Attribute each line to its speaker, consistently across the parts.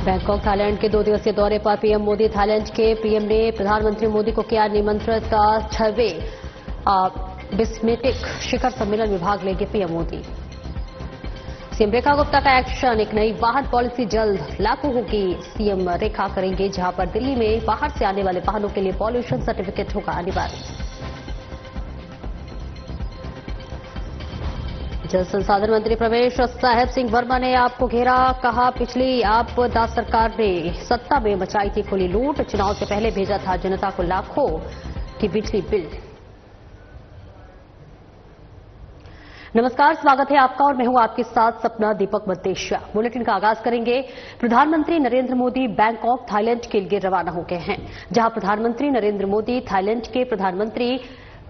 Speaker 1: Bangkok Thailand के 2 दिवसीय दौरे पर पीएम मोदी। थाईलैंड के पीएम ने प्रधानमंत्री मोदी को किया निमंत्रित। 6वें बिस्मेटिक शिखर सम्मेलन में भाग लेंगे पीएम मोदी। सीएम रेखा गुप्ता का एक्शन, एक नई वाहन पॉलिसी जल्द लागू होगी। सीएम रेखा करेंगे जहां पर दिल्ली में बाहर से आने वाले वाहनों के लिए पॉल्यूशन सर्टिफिकेट होगा अनिवार्य। जल संसाधन मंत्री प्रवेश साहेब सिंह वर्मा ने आपको घेरा। कहा, पिछली आपदा सरकार ने सत्ता में मचाई थी खुली लूट। चुनाव से पहले भेजा था जनता को लाखों की बिजली बिल। नमस्कार, स्वागत है आपका और मैं हूं आपके साथ सपना दीपक मद्देशिया। बुलेटिन का आगाज करेंगे। प्रधानमंत्री नरेंद्र मोदी बैंकॉक थाईलैंड के लिए रवाना हो गए हैं, जहां प्रधानमंत्री नरेंद्र मोदी थाईलैंड के प्रधानमंत्री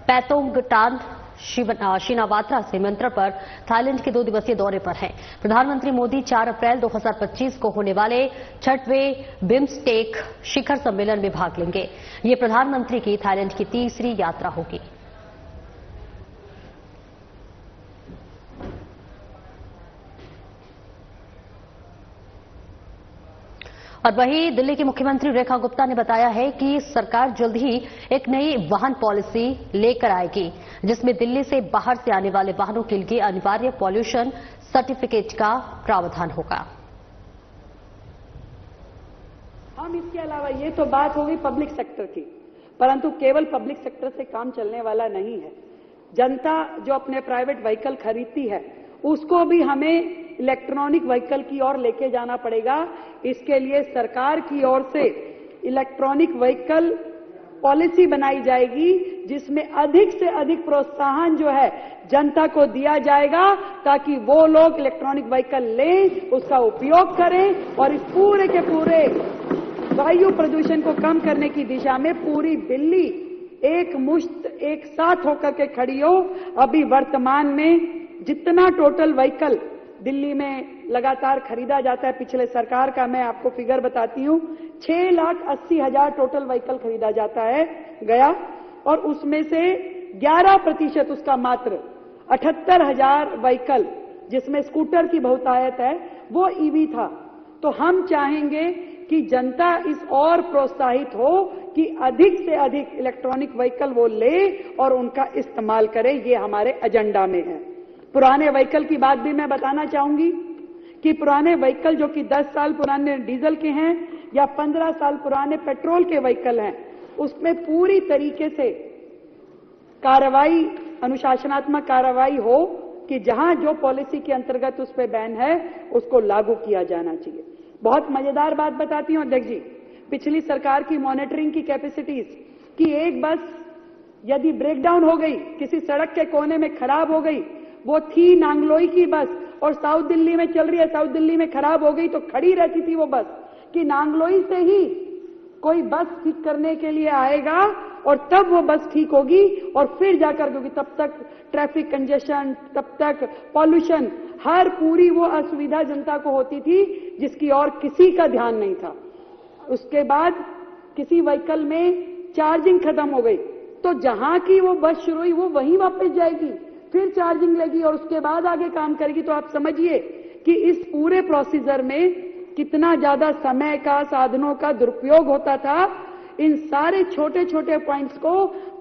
Speaker 1: पैतोंगटान शिनावात्रा से निमंत्रण पर थाईलैंड के 2 दिवसीय दौरे पर हैं। प्रधानमंत्री मोदी 4 अप्रैल 2025 को होने वाले 6वें बिम्स्टेक शिखर सम्मेलन में भाग लेंगे। ये प्रधानमंत्री की थाईलैंड की तीसरी यात्रा होगी। और वहीं दिल्ली की मुख्यमंत्री रेखा गुप्ता ने बताया है कि सरकार जल्द ही एक नई वाहन पॉलिसी लेकर आएगी, जिसमें दिल्ली से बाहर से आने वाले वाहनों के लिए अनिवार्य पॉल्यूशन सर्टिफिकेट का प्रावधान होगा।
Speaker 2: हम इसके अलावा, ये तो बात होगी पब्लिक सेक्टर की, परंतु केवल पब्लिक सेक्टर से काम चलने वाला नहीं है। जनता जो अपने प्राइवेट व्हीकल खरीदती है, उसको भी हमें इलेक्ट्रॉनिक व्हीकल की ओर लेके जाना पड़ेगा। इसके लिए सरकार की ओर से इलेक्ट्रॉनिक व्हीकल पॉलिसी बनाई जाएगी, जिसमें अधिक से अधिक प्रोत्साहन जो है जनता को दिया जाएगा, ताकि वो लोग इलेक्ट्रॉनिक व्हीकल लें, उसका उपयोग करें और इस पूरे के पूरे वायु प्रदूषण को कम करने की दिशा में पूरी दिल्ली एक मुश्त एक साथ होकर के खड़ी हो। अभी वर्तमान में जितना टोटल व्हीकल दिल्ली में लगातार खरीदा जाता है, पिछले सरकार का मैं आपको फिगर बताती हूं, 6,80,000 टोटल व्हीकल खरीदा जाता है गया, और उसमें से 11% उसका मात्र 78,000 व्हीकल, जिसमें स्कूटर की बहुतायत है, वो ईवी था। तो हम चाहेंगे कि जनता इस और प्रोत्साहित हो कि अधिक से अधिक इलेक्ट्रॉनिक व्हीकल वो ले और उनका इस्तेमाल करे। ये हमारे एजेंडा में है। पुराने व्हीकल की बात भी मैं बताना चाहूंगी कि पुराने व्हीकल जो कि 10 साल पुराने डीजल के हैं या 15 साल पुराने पेट्रोल के व्हीकल हैं, उसमें पूरी तरीके से कार्रवाई, अनुशासनात्मक कार्रवाई हो कि जहां जो पॉलिसी के अंतर्गत उस पर बैन है, उसको लागू किया जाना चाहिए। बहुत मजेदार बात बताती हूं अध्यक्ष जी, पिछली सरकार की मॉनिटरिंग की कैपेसिटीज कि एक बस यदि ब्रेकडाउन हो गई, किसी सड़क के कोने में खराब हो गई, वो थी नांगलोई की बस और साउथ दिल्ली में चल रही है, साउथ दिल्ली में खराब हो गई तो खड़ी रहती थी वो बस, कि नांगलोई से ही कोई बस ठीक करने के लिए आएगा और तब वो बस ठीक होगी और फिर जाकर, क्योंकि तब तक ट्रैफिक कंजेशन, तब तक पॉल्यूशन, हर पूरी वो असुविधा जनता को होती थी जिसकी और किसी का ध्यान नहीं था। उसके बाद किसी व्हीकल में चार्जिंग खत्म हो गई तो जहां की वो बस शुरू हुई वो वहीं वापस जाएगी, फिर चार्जिंग लेगी और उसके बाद आगे काम करेगी। तो आप समझिए कि इस पूरे प्रोसीजर में कितना ज्यादा समय का, साधनों का दुरुपयोग होता था। इन सारे छोटे छोटे पॉइंट्स को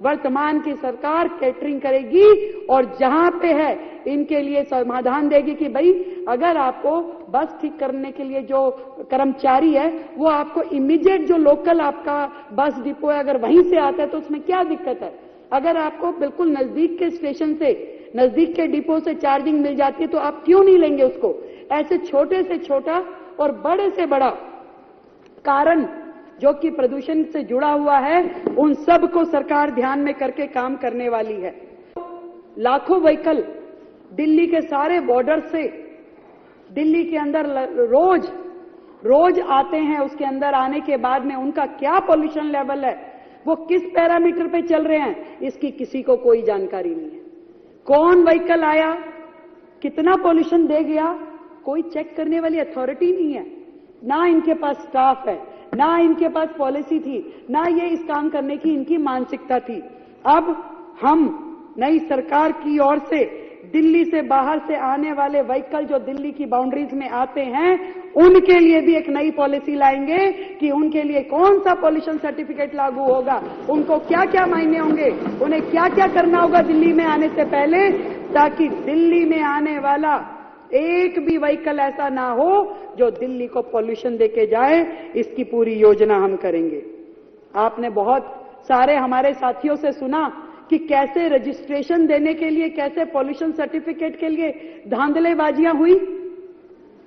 Speaker 2: वर्तमान की सरकार कैटरिंग करेगी और जहां पे है इनके लिए समाधान देगी कि भाई अगर आपको बस ठीक करने के लिए जो कर्मचारी है वो आपको इमीडिएट जो लोकल आपका बस डिपो है अगर वहीं से आता है तो उसमें क्या दिक्कत है। अगर आपको बिल्कुल नजदीक के स्टेशन से, नजदीक के डिपो से चार्जिंग मिल जाती है तो आप क्यों नहीं लेंगे उसको। ऐसे छोटे से छोटा और बड़े से बड़ा कारण जो कि प्रदूषण से जुड़ा हुआ है, उन सब को सरकार ध्यान में करके काम करने वाली है। लाखों व्हीकल दिल्ली के सारे बॉर्डर से दिल्ली के अंदर रोज आते हैं। उसके अंदर आने के बाद में उनका क्या पॉल्यूशन लेवल है, वो किस पैरामीटर पे चल रहे हैं, इसकी किसी को कोई जानकारी नहीं है। कौन व्हीकल आया, कितना पॉल्यूशन दे गया, कोई चेक करने वाली अथॉरिटी नहीं है। ना इनके पास स्टाफ है, ना इनके पास पॉलिसी थी, ना ये इस काम करने की इनकी मानसिकता थी। अब हम नई सरकार की ओर से दिल्ली से बाहर से आने वाले व्हीकल जो दिल्ली की बाउंड्रीज में आते हैं उनके लिए भी एक नई पॉलिसी लाएंगे कि उनके लिए कौन सा पॉल्यूशन सर्टिफिकेट लागू होगा, उनको क्या क्या मायने होंगे, उन्हें क्या क्या करना होगा दिल्ली में आने से पहले, ताकि दिल्ली में आने वाला एक भी व्हीकल ऐसा ना हो जो दिल्ली को पॉल्यूशन देके जाए। इसकी पूरी योजना हम करेंगे। आपने बहुत सारे हमारे साथियों से सुना कि कैसे रजिस्ट्रेशन देने के लिए, कैसे पॉल्यूशन सर्टिफिकेट के लिए धांधलेबाजियां हुई।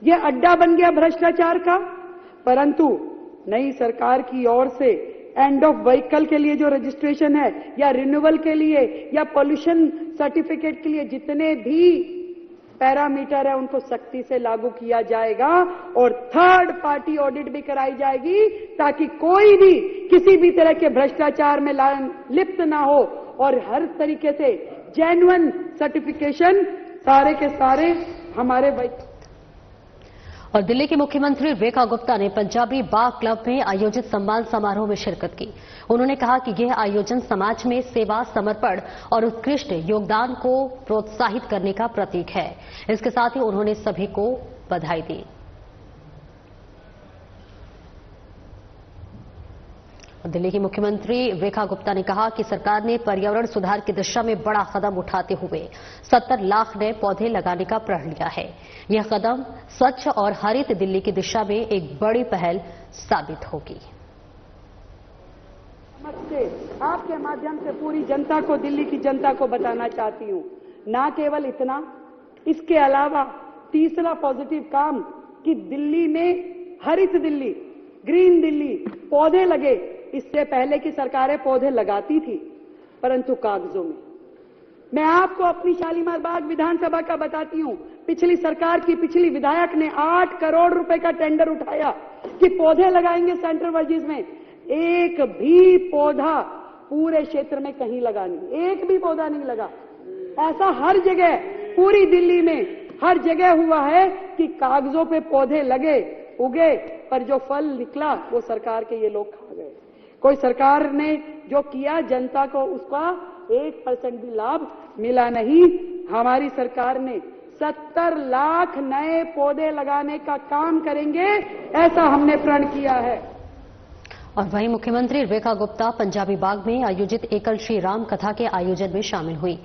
Speaker 2: यह अड्डा बन गया भ्रष्टाचार का। परंतु नई सरकार की ओर से एंड ऑफ व्हीकल के लिए जो रजिस्ट्रेशन है, या रिन्यूअल के लिए, या पॉल्यूशन सर्टिफिकेट के लिए जितने भी पैरामीटर है उनको सख्ती से लागू किया जाएगा और थर्ड पार्टी ऑडिट भी कराई जाएगी, ताकि कोई भी किसी भी तरह के भ्रष्टाचार में लिप्त ना हो और हर तरीके से जेन्युइन सर्टिफिकेशन सारे के सारे हमारे।
Speaker 1: और दिल्ली के मुख्यमंत्री रेखा गुप्ता ने पंजाबी बाग क्लब में आयोजित सम्मान समारोह में शिरकत की। उन्होंने कहा कि यह आयोजन समाज में सेवा, समर्पण और उत्कृष्ट योगदान को प्रोत्साहित करने का प्रतीक है। इसके साथ ही उन्होंने सभी को बधाई दी। दिल्ली की मुख्यमंत्री रेखा गुप्ता ने कहा कि सरकार ने पर्यावरण सुधार की दिशा में बड़ा कदम उठाते हुए 70 लाख नए पौधे लगाने का प्रण लिया है। यह कदम स्वच्छ और हरित दिल्ली की दिशा में एक बड़ी पहल साबित होगी।
Speaker 2: नमस्ते, आपके माध्यम से पूरी जनता को, दिल्ली की जनता को बताना चाहती हूं, ना केवल इतना, इसके अलावा तीसरा पॉजिटिव काम कि दिल्ली में हरित दिल्ली, ग्रीन दिल्ली, पौधे लगे। इससे पहले की सरकारें पौधे लगाती थी परंतु कागजों में। मैं आपको अपनी शालीमार बाग विधानसभा का बताती हूं, पिछली सरकार की पिछली विधायक ने 8 करोड़ रुपए का टेंडर उठाया कि पौधे लगाएंगे सेंट्रल वर्जिस में। एक भी पौधा पूरे क्षेत्र में कहीं लगा नहीं, एक भी पौधा नहीं लगा। ऐसा हर जगह पूरी दिल्ली में हर जगह हुआ है कि कागजों पे पौधे लगे, उगे, पर जो फल निकला वो सरकार के ये लोग खा गए। कोई सरकार ने जो किया जनता को उसका 1% भी लाभ मिला नहीं। हमारी सरकार ने 70 लाख नए पौधे लगाने का काम करेंगे, ऐसा हमने प्रण किया है।
Speaker 1: और वहीं मुख्यमंत्री रेखा गुप्ता पंजाबी बाग में आयोजित एकल श्री राम कथा के आयोजन में शामिल हुई,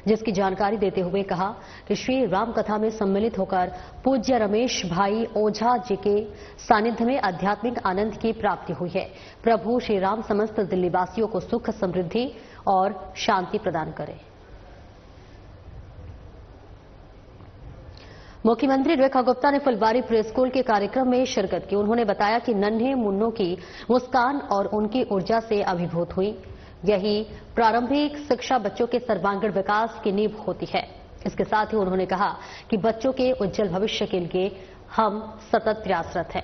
Speaker 1: जिसकी जानकारी देते हुए कहा कि श्री राम कथा में सम्मिलित होकर पूज्य रमेश भाई ओझा जी के सानिध्य में आध्यात्मिक आनंद की प्राप्ति हुई है। प्रभु श्री राम समस्त दिल्लीवासियों को सुख, समृद्धि और शांति प्रदान करें। मुख्यमंत्री रेखा गुप्ता ने फुलवारी प्री स्कूल के कार्यक्रम में शिरकत की। उन्होंने बताया कि नन्हे मुन्नों की मुस्कान और उनकी ऊर्जा से अभिभूत हुई। यही प्रारंभिक शिक्षा बच्चों के सर्वांगीण विकास की नींव होती है। इसके साथ ही उन्होंने कहा कि बच्चों के उज्जवल भविष्य के लिए हम सतत प्रयासरत हैं।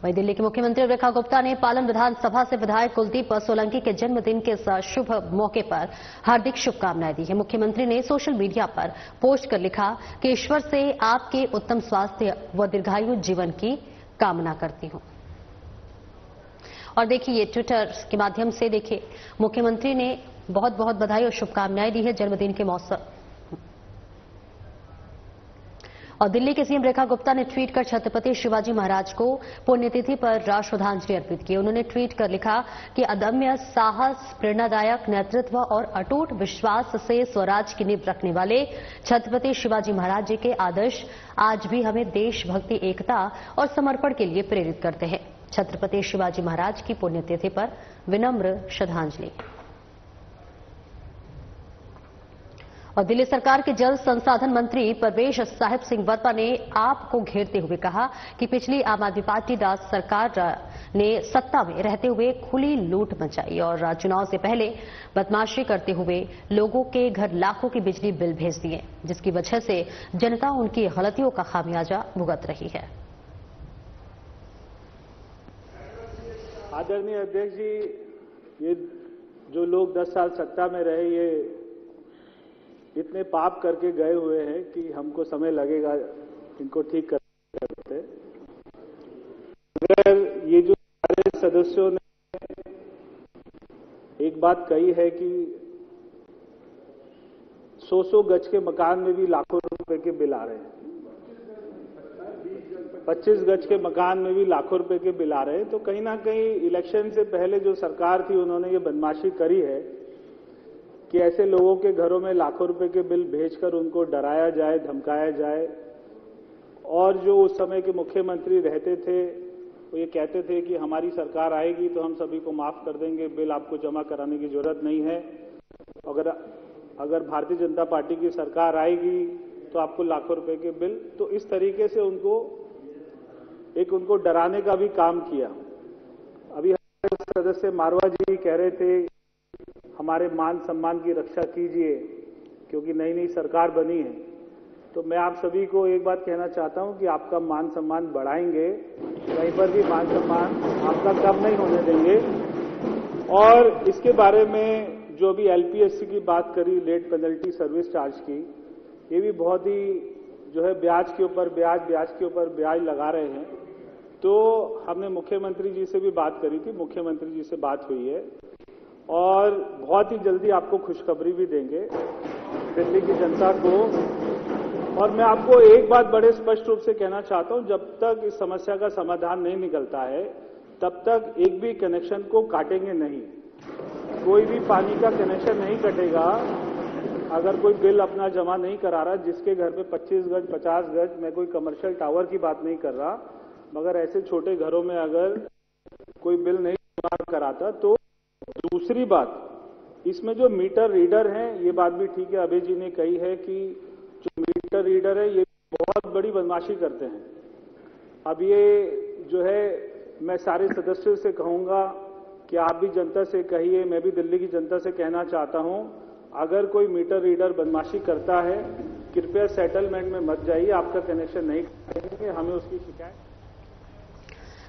Speaker 1: वहीं दिल्ली के मुख्यमंत्री रेखा गुप्ता ने पालन विधानसभा से विधायक कुलदीप सोलंकी के जन्मदिन के इस शुभ मौके पर हार्दिक शुभकामनाएं दी है। मुख्यमंत्री ने सोशल मीडिया पर पोस्ट कर लिखा कि ईश्वर से आपके उत्तम स्वास्थ्य व दीर्घायु जीवन की कामना करती हूं। और देखिए, ये ट्विटर के माध्यम से देखिए मुख्यमंत्री ने बहुत बहुत बधाई और शुभकामनाएं दी है जन्मदिन के मौसम। और दिल्ली के सीएम रेखा गुप्ता ने ट्वीट कर छत्रपति शिवाजी महाराज को पुण्यतिथि पर राष्ट्रश्रद्धांजलि अर्पित की। उन्होंने ट्वीट कर लिखा कि अदम्य साहस, प्रेरणादायक नेतृत्व और अटूट विश्वास से स्वराज की नींव रखने वाले छत्रपति शिवाजी महाराज जी के आदर्श आज भी हमें देशभक्ति, एकता और समर्पण के लिए प्रेरित करते हैं। छत्रपति शिवाजी महाराज की पुण्यतिथि पर विनम्र श्रद्धांजलि। और दिल्ली सरकार के जल संसाधन मंत्री परवेश साहिब सिंह वर्मा ने आपको घेरते हुए कहा कि पिछली आम आदमी पार्टी राज सरकार ने सत्ता में रहते हुए खुली लूट मचाई और चुनाव से पहले बदमाशी करते हुए लोगों के घर लाखों की बिजली बिल भेज दिए, जिसकी वजह से जनता उनकी गलतियों का खामियाजा भुगत रही है।
Speaker 3: आदरणीय अध्यक्ष जी, ये जो लोग 10 साल सत्ता में रहे, ये इतने पाप करके गए हुए हैं कि हमको समय लगेगा इनको ठीक करते। अगर ये जो सारे सदस्यों ने एक बात कही है कि 100 गज के मकान में भी लाखों रुपए के बिल आ रहे हैं। 25 गज के मकान में भी लाखों रुपए के बिल आ रहे हैं। तो कहीं ना कहीं इलेक्शन से पहले जो सरकार थी उन्होंने ये बदमाशी करी है कि ऐसे लोगों के घरों में लाखों रुपए के बिल भेजकर उनको डराया जाए, धमकाया जाए। और जो उस समय के मुख्यमंत्री रहते थे वो ये कहते थे कि हमारी सरकार आएगी तो हम सभी को माफ कर देंगे, बिल आपको जमा कराने की जरूरत नहीं है। अगर भारतीय जनता पार्टी की सरकार आएगी तो आपको लाखों रुपए के बिल। तो इस तरीके से उनको डराने का भी काम किया। अभी हमारे सदस्य मारवा जी कह रहे थे हमारे मान सम्मान की रक्षा कीजिए क्योंकि नई नई सरकार बनी है। तो मैं आप सभी को एक बात कहना चाहता हूं कि आपका मान सम्मान बढ़ाएंगे, कहीं पर भी मान सम्मान आपका कम नहीं होने देंगे। और इसके बारे में जो भी एलपीएससी की बात करी, लेट पेनल्टी सर्विस चार्ज की, ये भी बहुत ही जो है ब्याज के ऊपर ब्याज लगा रहे हैं। तो हमने मुख्यमंत्री जी से भी बात करी थी, मुख्यमंत्री जी से बात हुई है और बहुत ही जल्दी आपको खुशखबरी भी देंगे दिल्ली की जनता को। और मैं आपको एक बात बड़े स्पष्ट रूप से कहना चाहता हूं, जब तक इस समस्या का समाधान नहीं निकलता है तब तक एक भी कनेक्शन को काटेंगे नहीं। कोई भी पानी का कनेक्शन नहीं कटेगा अगर कोई बिल अपना जमा नहीं करा रहा। जिसके घर में 25 गज 50 गज, मैं कोई कमर्शियल टावर की बात नहीं कर रहा, मगर ऐसे छोटे घरों में अगर कोई बिल नहीं जमा कराता। तो दूसरी बात, इसमें जो मीटर रीडर हैं, ये बात भी ठीक है, अभय जी ने कही है कि जो मीटर रीडर है ये बहुत बड़ी बदमाशी करते हैं। अब ये जो है मैं सारे सदस्यों से कहूंगा कि आप भी जनता से कहिए, मैं भी दिल्ली की जनता से कहना चाहता हूं, अगर कोई मीटर रीडर बदमाशी करता है कृपया सेटलमेंट में मत जाइए, आपका कनेक्शन नहीं करेंगे, हमें उसकी शिकायत।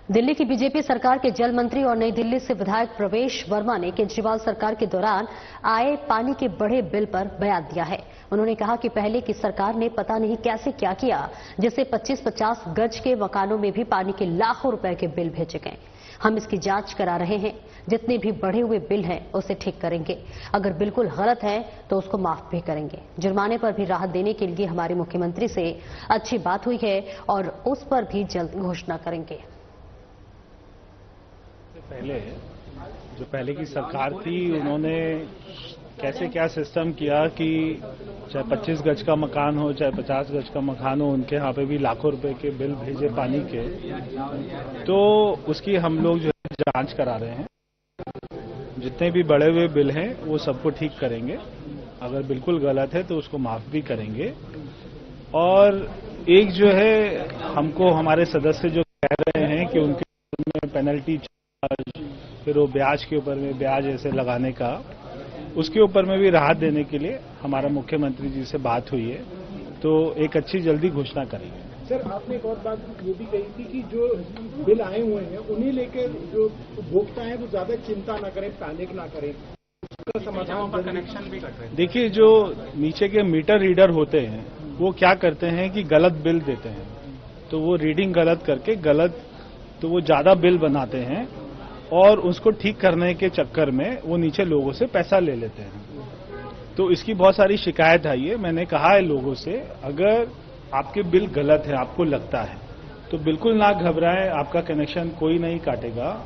Speaker 1: दिल्ली की बीजेपी सरकार के जल मंत्री और नई दिल्ली से विधायक प्रवेश वर्मा ने केजरीवाल सरकार के दौरान आए पानी के बढ़े बिल पर बयान दिया है। उन्होंने कहा कि पहले की सरकार ने पता नहीं कैसे क्या किया जिससे 25-50 गज के मकानों में भी पानी के लाखों रुपए के बिल भेजे गए। हम इसकी जांच करा रहे हैं, जितने भी बढ़े हुए बिल हैं उसे ठीक करेंगे, अगर बिल्कुल गलत है तो उसको माफ भी करेंगे। जुर्माने पर भी राहत देने के लिए हमारे मुख्यमंत्री से अच्छी बात हुई है और उस पर भी जल्द घोषणा करेंगे।
Speaker 4: पहले की सरकार थी उन्होंने कैसे क्या सिस्टम किया कि चाहे 25 गज का मकान हो चाहे 50 गज का मकान हो, उनके यहाँ पे भी लाखों रुपए के बिल भेजे पानी के। तो उसकी हम लोग जो है जांच करा रहे हैं, जितने भी बड़े हुए बिल हैं वो सबको ठीक करेंगे, अगर बिल्कुल गलत है तो उसको माफ भी करेंगे। और एक जो है हमको हमारे सदस्य जो कह रहे हैं कि उनके पेनल्टी फिर वो ब्याज के ऊपर में ब्याज ऐसे लगाने का, उसके ऊपर में भी राहत देने के लिए हमारा मुख्यमंत्री जी से बात हुई है, तो एक अच्छी जल्दी घोषणा करेंगे।
Speaker 5: सर, आपने एक और बात ये भी कही थी कि जो बिल आए हुए हैं उन्हें लेकर जो उपभोक्ता है वो ज्यादा चिंता ना करें, पैनिक ना करें, उसका समाधान पर कनेक्शन भी कर रहे हैं।
Speaker 4: देखिए, जो नीचे के मीटर रीडर होते हैं वो क्या करते हैं कि गलत बिल देते हैं, तो वो रीडिंग गलत करके तो वो ज्यादा बिल बनाते हैं और उसको ठीक करने के चक्कर में वो नीचे लोगों से पैसा ले लेते हैं। तो इसकी बहुत सारी शिकायत आई है। मैंने कहा है लोगों से, अगर आपके बिल गलत है, आपको लगता है, तो बिल्कुल ना घबराएं, आपका कनेक्शन कोई नहीं काटेगा।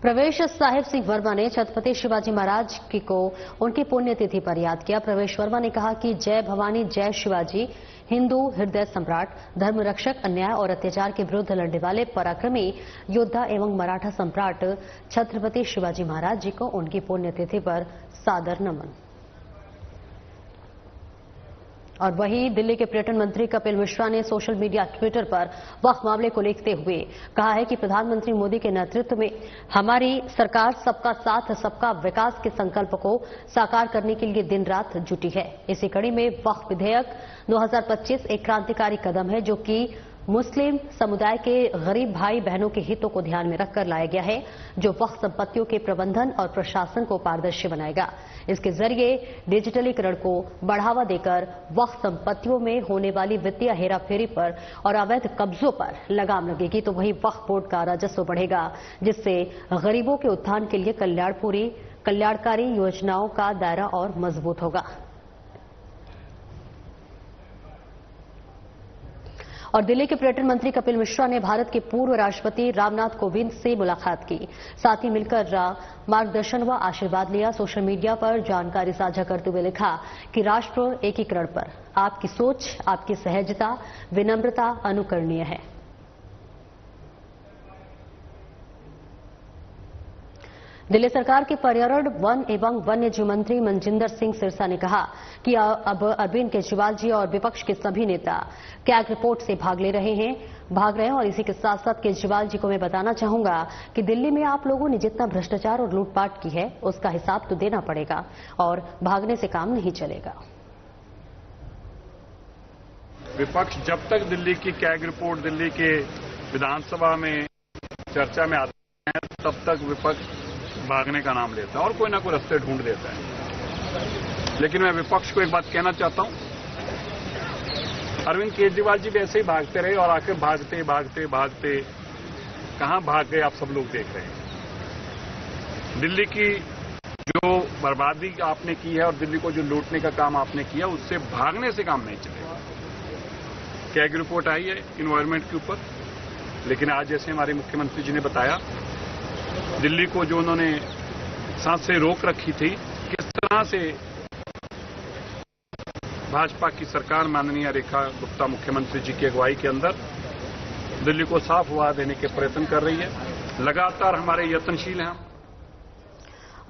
Speaker 1: प्रवेश साहिब सिंह वर्मा ने छत्रपति शिवाजी महाराज को उनकी पुण्यतिथि पर याद किया। प्रवेश वर्मा ने कहा कि जय भवानी जय शिवाजी, हिंदू हृदय सम्राट, धर्म रक्षक, अन्याय और अत्याचार के विरुद्ध लड़ने वाले पराक्रमी योद्धा एवं मराठा सम्राट छत्रपति शिवाजी महाराज जी को उनकी पुण्यतिथि पर सादर नमन। और वहीं दिल्ली के पर्यटन मंत्री कपिल मिश्रा ने सोशल मीडिया ट्विटर पर वक्फ मामले को लिखते हुए कहा है कि प्रधानमंत्री मोदी के नेतृत्व में हमारी सरकार सबका साथ सबका विकास के संकल्प को साकार करने के लिए दिन रात जुटी है। इसी कड़ी में वक्फ विधेयक 2025 एक क्रांतिकारी कदम है जो कि मुस्लिम समुदाय के गरीब भाई बहनों के हितों को ध्यान में रखकर लाया गया है, जो वक्फ संपत्तियों के प्रबंधन और प्रशासन को पारदर्शी बनाएगा। इसके जरिए डिजिटलीकरण को बढ़ावा देकर वक्फ संपत्तियों में होने वाली वित्तीय हेराफेरी पर और अवैध कब्जों पर लगाम लगेगी, तो वहीं वक्फ बोर्ड का राजस्व बढ़ेगा, जिससे गरीबों के उत्थान के लिए कल्याणपुरी कल्याणकारी योजनाओं का दायरा और मजबूत होगा। और दिल्ली के पर्यटन मंत्री कपिल मिश्रा ने भारत के पूर्व राष्ट्रपति रामनाथ कोविंद से मुलाकात की, साथ ही मिलकर मार्गदर्शन व आशीर्वाद लिया। सोशल मीडिया पर जानकारी साझा करते हुए लिखा कि राष्ट्र एकीकरण पर आपकी सोच, आपकी सहजता, विनम्रता अनुकरणीय है। दिल्ली सरकार के पर्यावरण, वन एवं वन्यजीव मंत्री मनजिंदर सिंह सिरसा ने कहा कि अब अरविंद केजरीवाल जी और विपक्ष के सभी नेता कैग रिपोर्ट से भाग रहे हैं और इसी के साथ साथ केजरीवाल जी को मैं बताना चाहूंगा कि दिल्ली में आप लोगों ने जितना भ्रष्टाचार और लूटपाट की है उसका हिसाब तो देना पड़ेगा और भागने से काम नहीं चलेगा।
Speaker 6: विपक्ष जब तक दिल्ली की कैग रिपोर्ट दिल्ली के विधानसभा में चर्चा में आती है तब तक विपक्ष भागने का नाम लेता है और कोई ना कोई रास्ते ढूंढ देता है। लेकिन मैं विपक्ष को एक बात कहना चाहता हूं, अरविंद केजरीवाल जी भी ऐसे ही भागते रहे और आखिर भागते भागते भागते कहां भाग गए आप सब लोग देख रहे हैं। दिल्ली की जो बर्बादी आपने की है और दिल्ली को जो लूटने का काम आपने किया उससे भागने से काम नहीं चलेगा। कैग रिपोर्ट आई है इन्वायरमेंट के ऊपर, लेकिन आज जैसे हमारे मुख्यमंत्री जी ने बताया दिल्ली को जो उन्होंने सांस से रोक रखी थी, किस तरह से भाजपा की सरकार माननीय रेखा गुप्ता मुख्यमंत्री जी की अगुवाई के अंदर दिल्ली को साफ हवा देने के प्रयत्न कर रही है। लगातार हमारे यत्नशील हैं।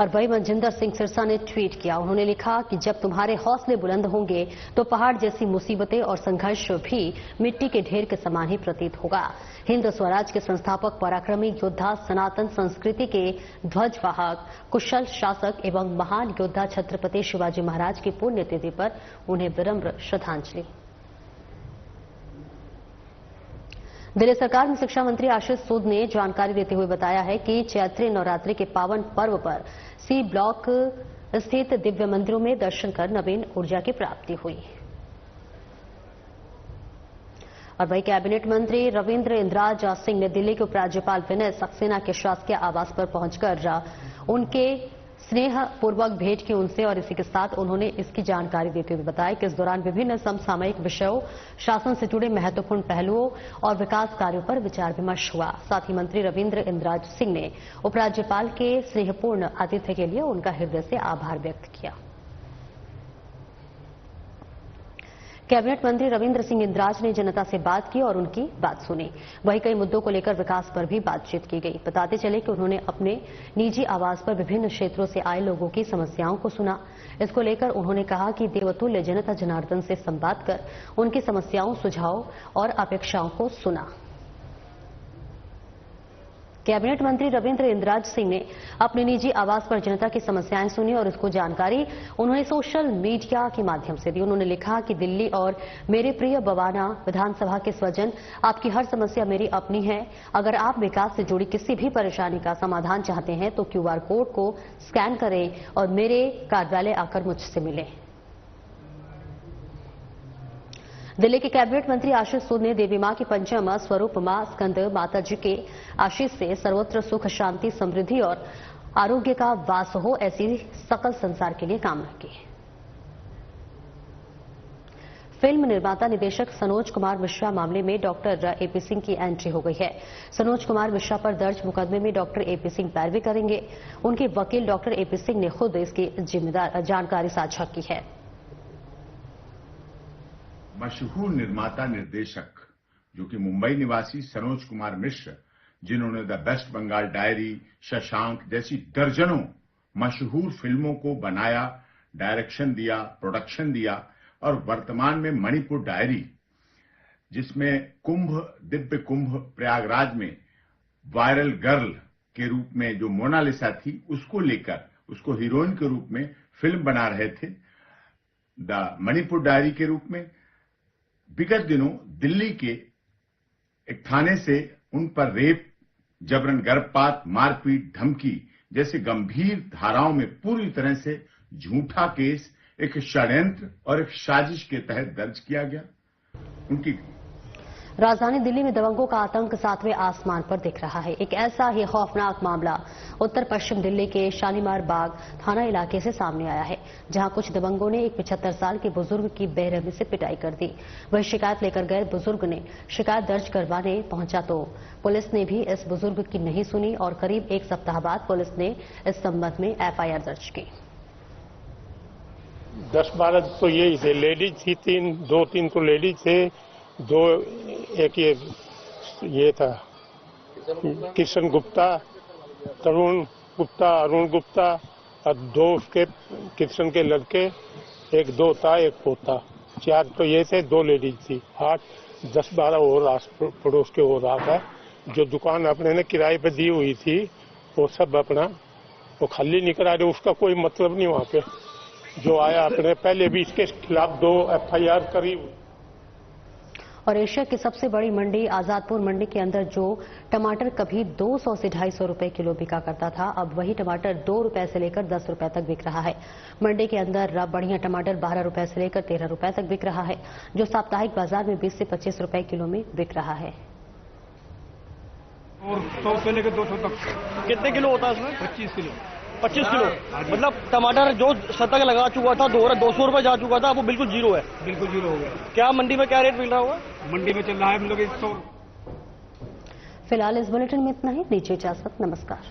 Speaker 1: और वही मनजिंदर सिंह सिरसा ने ट्वीट किया, उन्होंने लिखा कि जब तुम्हारे हौसले बुलंद होंगे तो पहाड़ जैसी मुसीबतें और संघर्ष भी मिट्टी के ढेर के समान ही प्रतीत होगा। हिंद स्वराज के संस्थापक, पराक्रमी योद्धा, सनातन संस्कृति के ध्वजवाहक, कुशल शासक एवं महान योद्धा छत्रपति शिवाजी महाराज की पुण्यतिथि पर उन्हें विनम्र श्रद्धांजलि। दिल्ली सरकार में शिक्षा मंत्री आशीष सूद ने जानकारी देते हुए बताया है कि चैत्री नवरात्रि के पावन पर्व पर सी ब्लॉक स्थित दिव्य मंदिरों में दर्शन कर नवीन ऊर्जा की प्राप्ति हुई। और वही कैबिनेट मंत्री रविंद्र इंद्राज सिंह ने दिल्ली के उपराज्यपाल विनय सक्सेना के शासकीय आवास पर पहुंचकर उनके स्नेह पूर्वक भेंट की उनसे और इसी के साथ उन्होंने इसकी जानकारी देते हुए बताया कि इस दौरान विभिन्न समसामयिक विषयों, शासन से जुड़े महत्वपूर्ण पहलुओं और विकास कार्यों पर विचार विमर्श हुआ। साथ ही मंत्री रविंद्र इंद्राज सिंह ने उपराज्यपाल के स्नेहपूर्ण आतिथ्य के लिए उनका हृदय से आभार व्यक्त किया। कैबिनेट मंत्री रविंद्र सिंह इंद्राज ने जनता से बात की और उनकी बात सुनी। वहीं कई मुद्दों को लेकर विकास पर भी बातचीत की गई। बताते चले कि उन्होंने अपने निजी आवास पर विभिन्न क्षेत्रों से आए लोगों की समस्याओं को सुना। इसको लेकर उन्होंने कहा कि देवतुल्य जनता जनार्दन से संवाद कर उनकी समस्याओं, सुझाव और अपेक्षाओं को सुना। कैबिनेट मंत्री रविंद्र इंद्राज सिंह ने अपने निजी आवास पर जनता की समस्याएं सुनी और इसको जानकारी उन्होंने सोशल मीडिया के माध्यम से दी। उन्होंने लिखा कि दिल्ली और मेरे प्रिय बवाना विधानसभा के स्वजन, आपकी हर समस्या मेरी अपनी है। अगर आप विकास से जुड़ी किसी भी परेशानी का समाधान चाहते हैं तो QR कोड को स्कैन करें और मेरे कार्यालय आकर मुझसे मिलें। दिल्ली के कैबिनेट मंत्री आशीष सूद ने देवी मां की पंचम स्वरूप मां स्कंद माता जी के आशीष से सर्वत्र सुख, शांति, समृद्धि और आरोग्य का वास हो, ऐसी सकल संसार के लिए कामना की। फिल्म निर्माता निदेशक सनोज कुमार मिश्रा मामले में डॉक्टर AP सिंह की एंट्री हो गई है। सनोज कुमार मिश्रा पर दर्ज मुकदमे में डॉक्टर AP सिंह पैरवी करेंगे। उनके वकील डॉक्टर AP सिंह ने खुद इसकी जानकारी साझा की है।
Speaker 7: मशहूर निर्माता निर्देशक जो कि मुंबई निवासी सनोज कुमार मिश्र, जिन्होंने the west Bengal diary, Shashank जैसी दर्जनों मशहूर फिल्मों को बनाया, डायरेक्शन दिया, प्रोडक्शन दिया और वर्तमान में मणिपुर डायरी, जिसमें दिव्य कुंभ प्रयागराज में वायरल गर्ल के रूप में जो मोनालिसा थी उसको लेकर उसको हीरोइन के रूप में फिल्म बना रहे थे। द मणिपुर डायरी के रूप में विगत दिनों दिल्ली के एक थाने से उन पर रेप, जबरन गर्भपात, मारपीट, धमकी जैसे गंभीर धाराओं में पूरी तरह से झूठा केस एक षड्यंत्र और एक साजिश के तहत दर्ज किया गया। उनकी
Speaker 1: राजधानी दिल्ली में दबंगों का आतंक 7वें आसमान पर दिख रहा है। एक ऐसा ही खौफनाक मामला उत्तर पश्चिम दिल्ली के शालीमार बाग थाना इलाके से सामने आया है, जहां कुछ दबंगों ने एक 75 साल के बुजुर्ग की बेरहमी से पिटाई कर दी। वही शिकायत लेकर गए बुजुर्ग ने शिकायत दर्ज करवाने पहुंचा तो पुलिस ने भी इस बुजुर्ग की नहीं सुनी और करीब एक सप्ताह बाद पुलिस ने इस संबंध में एफआईआर दर्ज की।
Speaker 8: 10-12 तो यही थे, लेडीज थी, 2-3 तो लेडीज थे, दो एक ये था किशन गुप्ता, तरुण गुप्ता, अरुण गुप्ता और 2 उसके किशन के लड़के, एक दोता एक पोता, 4 तो ये थे, 2 लेडीज थी। 8-10-12 और आस पड़ोस के हो रहा था। जो दुकान अपने ने किराए पे दी हुई थी वो सब अपना वो खाली नहीं करा रहे, उसका कोई मतलब नहीं वहां पे। जो आया अपने पहले भी इसके खिलाफ 2 एफआईआर करी।
Speaker 1: और एशिया की सबसे बड़ी मंडी आजादपुर मंडी के अंदर जो टमाटर कभी 200 से 250 रुपए किलो बिका करता था, अब वही टमाटर 2 रुपए से लेकर 10 रुपए तक बिक रहा है। मंडी के अंदर बढ़िया टमाटर 12 रुपए से लेकर 13 रुपए तक बिक रहा है, जो साप्ताहिक बाजार में 20 से 25 रुपए किलो में बिक रहा है।
Speaker 9: और 100 से लेकर 200 तक।
Speaker 5: कितने किलो होता है इसमें?
Speaker 9: 25 किलो।
Speaker 5: 25 किलो मतलब टमाटर जो शतक लगा चुका था 200 रुपए जा चुका था, वो बिल्कुल जीरो है।
Speaker 9: बिल्कुल जीरो हो गया।
Speaker 5: क्या मंडी में क्या रेट मिल रहा होगा?
Speaker 9: मंडी में चल रहा है हम लोग 100।
Speaker 1: फिलहाल इस बुलेटिन में इतना ही। दीजिए इजाजत, नमस्कार।